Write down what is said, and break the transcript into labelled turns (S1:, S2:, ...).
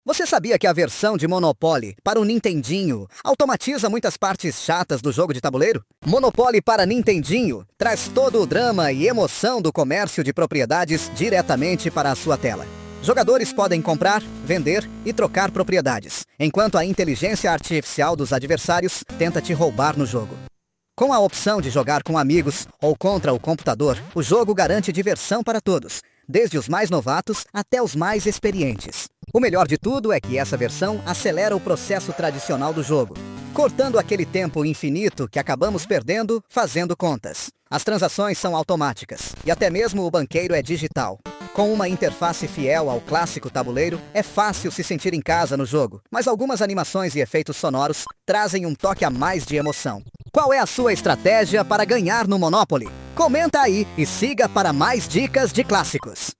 S1: Você sabia que a versão de Monopoly para o Nintendinho automatiza muitas partes chatas do jogo de tabuleiro? Monopoly para Nintendinho traz todo o drama e emoção do comércio de propriedades diretamente para a sua tela. Jogadores podem comprar, vender e trocar propriedades, enquanto a inteligência artificial dos adversários tenta te roubar no jogo. Com a opção de jogar com amigos ou contra o computador, o jogo garante diversão para todos, desde os mais novatos até os mais experientes. O melhor de tudo é que essa versão acelera o processo tradicional do jogo, cortando aquele tempo infinito que acabamos perdendo fazendo contas. As transações são automáticas e até mesmo o banqueiro é digital. Com uma interface fiel ao clássico tabuleiro, é fácil se sentir em casa no jogo, mas algumas animações e efeitos sonoros trazem um toque a mais de emoção. Qual é a sua estratégia para ganhar no Monopoly? Comenta aí e siga para mais dicas de clássicos.